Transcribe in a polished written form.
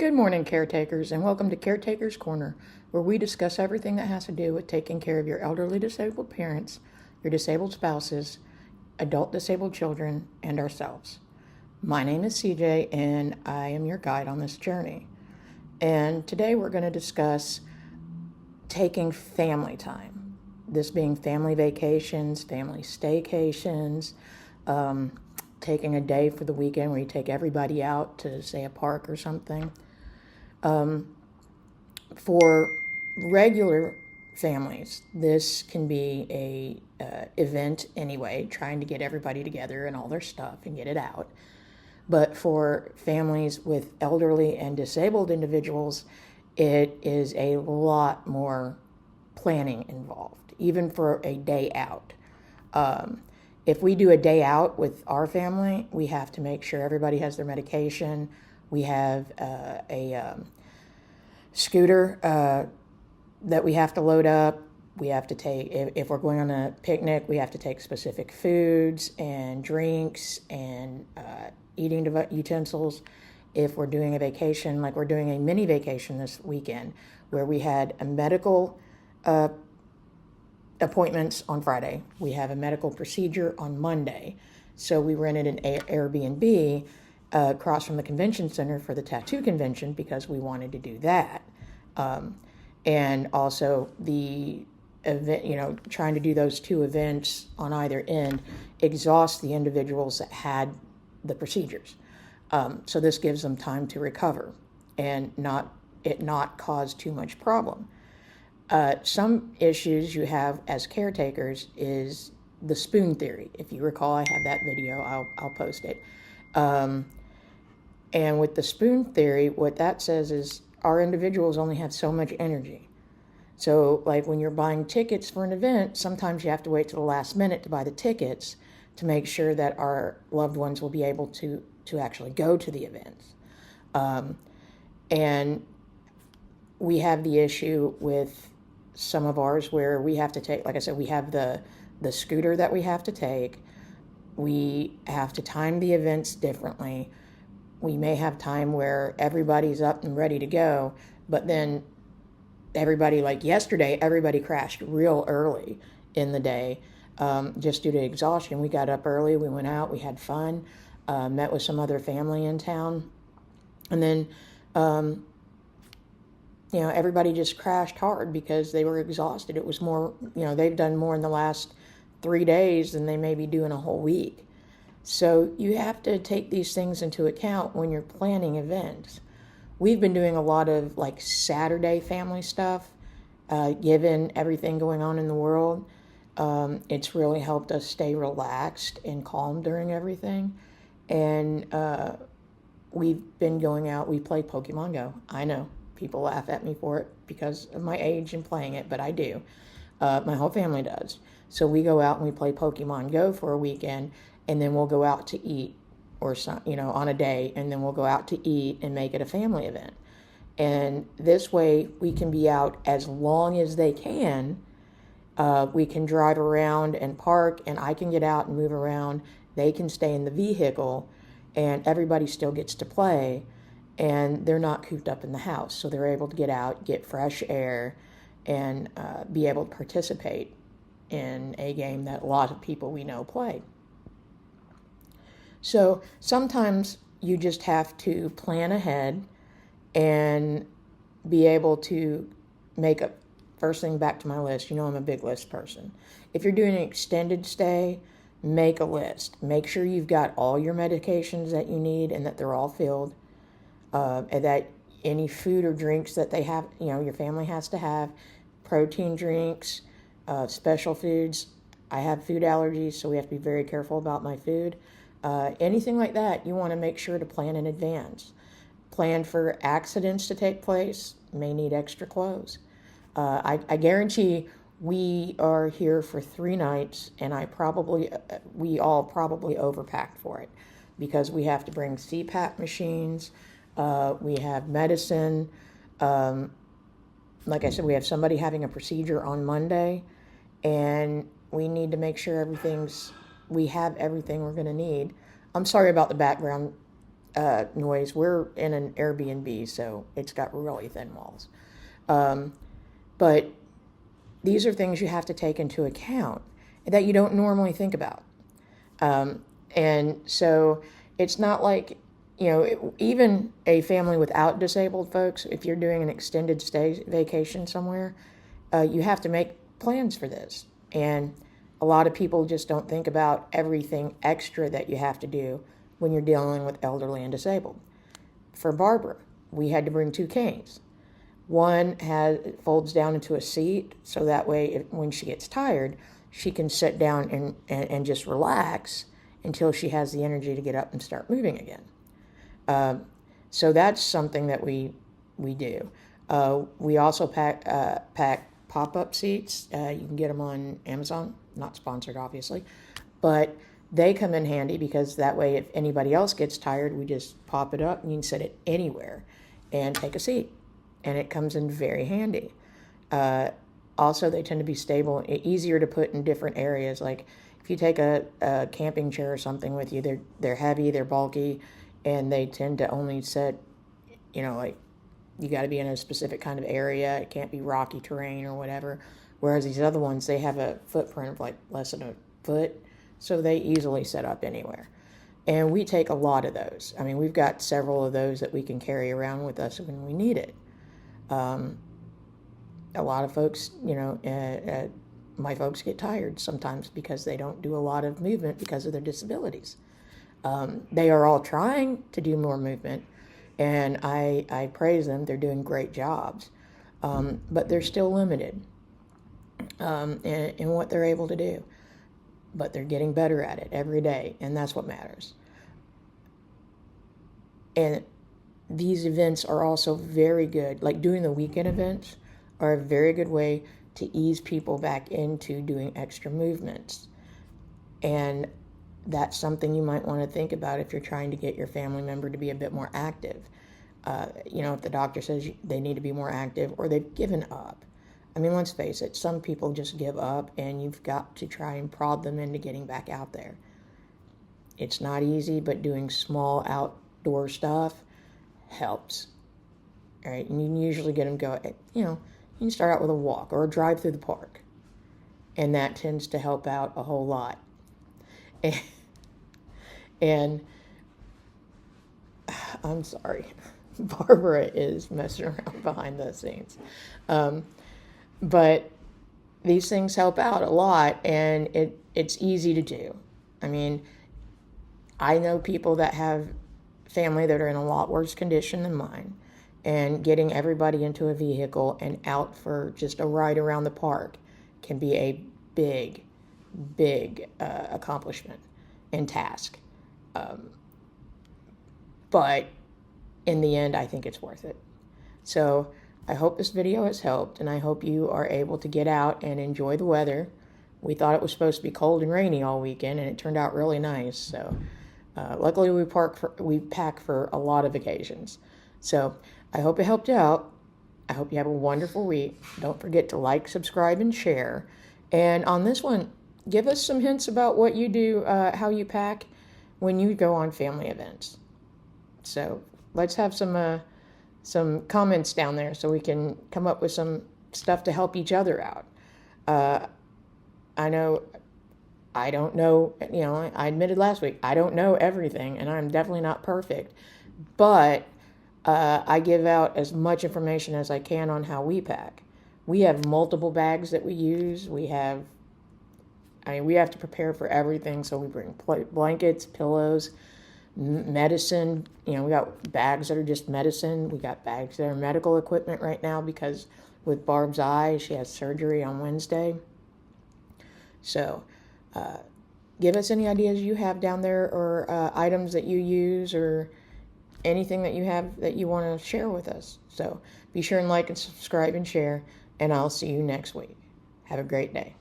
Good morning, caretakers, and welcome to Caretaker's Corner, where we discuss everything that has to do with taking care of your elderly disabled parents, your disabled spouses, adult disabled children, and ourselves. My name is CJ, and I am your guide on this journey. And today we're going to discuss taking family time. This being family vacations, family staycations, taking a day for the weekend where you take everybody out to, say, a park or something. For regular families, this can be a event anyway, trying to get everybody together and all their stuff and get it out. But for families with elderly and disabled individuals, it is a lot more planning involved, even for a day out. If we do a day out with our family, we have to make sure everybody has their medication. We have a scooter that we have to load up. We have to take, if we're going on a picnic, we have to take specific foods and drinks and eating utensils. If we're doing a vacation, like we're doing a mini vacation this weekend, where we had a medical appointments on Friday. We have a medical procedure on Monday. So we rented an Airbnb across from the convention center for the tattoo convention because we wanted to do that. And also the event, trying to do those two events on either end exhausts the individuals that had the procedures. So this gives them time to recover and not cause too much problem. Some issues you have as caretakers is the spoon theory. If you recall, I have that video. I'll post it. And with the spoon theory, what that says is our individuals only have so much energy. So like when you're buying tickets for an event, sometimes you have to wait till the last minute to buy the tickets to make sure that our loved ones will be able to actually go to the events. And we have the issue with some of ours where we have to take, like I said, we have the scooter that we have to take. We have to time the events differently. We may have time where everybody's up and ready to go, but then everybody, like yesterday, everybody crashed real early in the day just due to exhaustion. We got up early, we went out, we had fun, met with some other family in town, and then everybody just crashed hard because they were exhausted. It was more, they've done more in the last 3 days than they may be doing a whole week. So you have to take these things into account when you're planning events. We've been doing a lot of like Saturday family stuff, given everything going on in the world. It's really helped us stay relaxed and calm during everything. And we've been going out, we play Pokemon Go. I know people laugh at me for it because of my age and playing it, but I do. My whole family does. So we go out and we play Pokemon Go for a weekend, and then we'll go out to eat or some, on a day, and then we'll go out to eat and make it a family event. And this way we can be out as long as they can. We can drive around and park, and I can get out and move around. They can stay in the vehicle, and everybody still gets to play, and they're not cooped up in the house. So they're able to get out, get fresh air, and be able to participate in a game that a lot of people we know play. So sometimes you just have to plan ahead and be able to make a, first thing back to my list, I'm a big list person. If you're doing an extended stay, make a list. Make sure you've got all your medications that you need and that they're all filled. And that any food or drinks that they have, your family has to have, protein drinks, special foods. I have food allergies, so we have to be very careful about my food. Anything like that, you want to make sure to plan in advance. Plan for accidents to take place, may need extra clothes. I guarantee we are here for 3 nights, and we all probably overpacked for it because we have to bring CPAP machines, we have medicine. Like I said, we have somebody having a procedure on Monday, and we need to make sure we have everything we're going to need. I'm sorry about the background noise. We're in an Airbnb, so it's got really thin walls. But these are things you have to take into account that you don't normally think about. And so it's not like, even a family without disabled folks, if you're doing an extended stay vacation somewhere, you have to make plans for this. And a lot of people just don't think about everything extra that you have to do when you're dealing with elderly and disabled. For Barbara, we had to bring 2 canes. One folds down into a seat, so that way when she gets tired, she can sit down and just relax until she has the energy to get up and start moving again. So that's something that we do. We also pack pop-up seats. You can get them on Amazon, not sponsored obviously, but they come in handy because that way if anybody else gets tired, we just pop it up and you can set it anywhere and take a seat. And it comes in very handy. Also, they tend to be stable, easier to put in different areas. Like if you take a camping chair or something with you, they're heavy, they're bulky, and they tend to only sit, like you got to be in a specific kind of area. It can't be rocky terrain or whatever. Whereas these other ones, they have a footprint of like less than a foot, so they easily set up anywhere. And we take a lot of those. I mean, we've got several of those that we can carry around with us when we need it. A lot of folks, my folks get tired sometimes because they don't do a lot of movement because of their disabilities. They are all trying to do more movement, and I praise them. They're doing great jobs, but they're still limited in what they're able to do. But they're getting better at it every day, and that's what matters. And these events are also very good, like doing the weekend events are a very good way to ease people back into doing extra movements. And that's something you might want to think about if you're trying to get your family member to be a bit more active. If the doctor says they need to be more active or they've given up. I mean, let's face it, some people just give up and you've got to try and prod them into getting back out there. It's not easy, but doing small outdoor stuff helps. All right, and you can usually get them going, you can start out with a walk or a drive through the park. And that tends to help out a whole lot. And I'm sorry, Barbara is messing around behind the scenes. But these things help out a lot, and it's easy to do. I mean, I know people that have family that are in a lot worse condition than mine, and getting everybody into a vehicle and out for just a ride around the park can be a big accomplishment and task. But in the end, I think it's worth it. So I hope this video has helped, and I hope you are able to get out and enjoy the weather. We thought it was supposed to be cold and rainy all weekend, and it turned out really nice. So luckily we pack for a lot of occasions. So I hope it helped out. I hope you have a wonderful week. Don't forget to like, subscribe, and share. And on this one, give us some hints about what you do, how you pack when you go on family events. So let's have some comments down there so we can come up with some stuff to help each other out. I know I don't know, I admitted last week, I don't know everything, and I'm definitely not perfect, but I give out as much information as I can on how we pack. We have multiple bags that we use. We have to prepare for everything, so we bring blankets, pillows, medicine. We got bags that are just medicine. We got bags that are medical equipment right now because with Barb's eye, she has surgery on Wednesday. So give us any ideas you have down there, or items that you use, or anything that you have that you want to share with us. So be sure and like and subscribe and share, and I'll see you next week. Have a great day.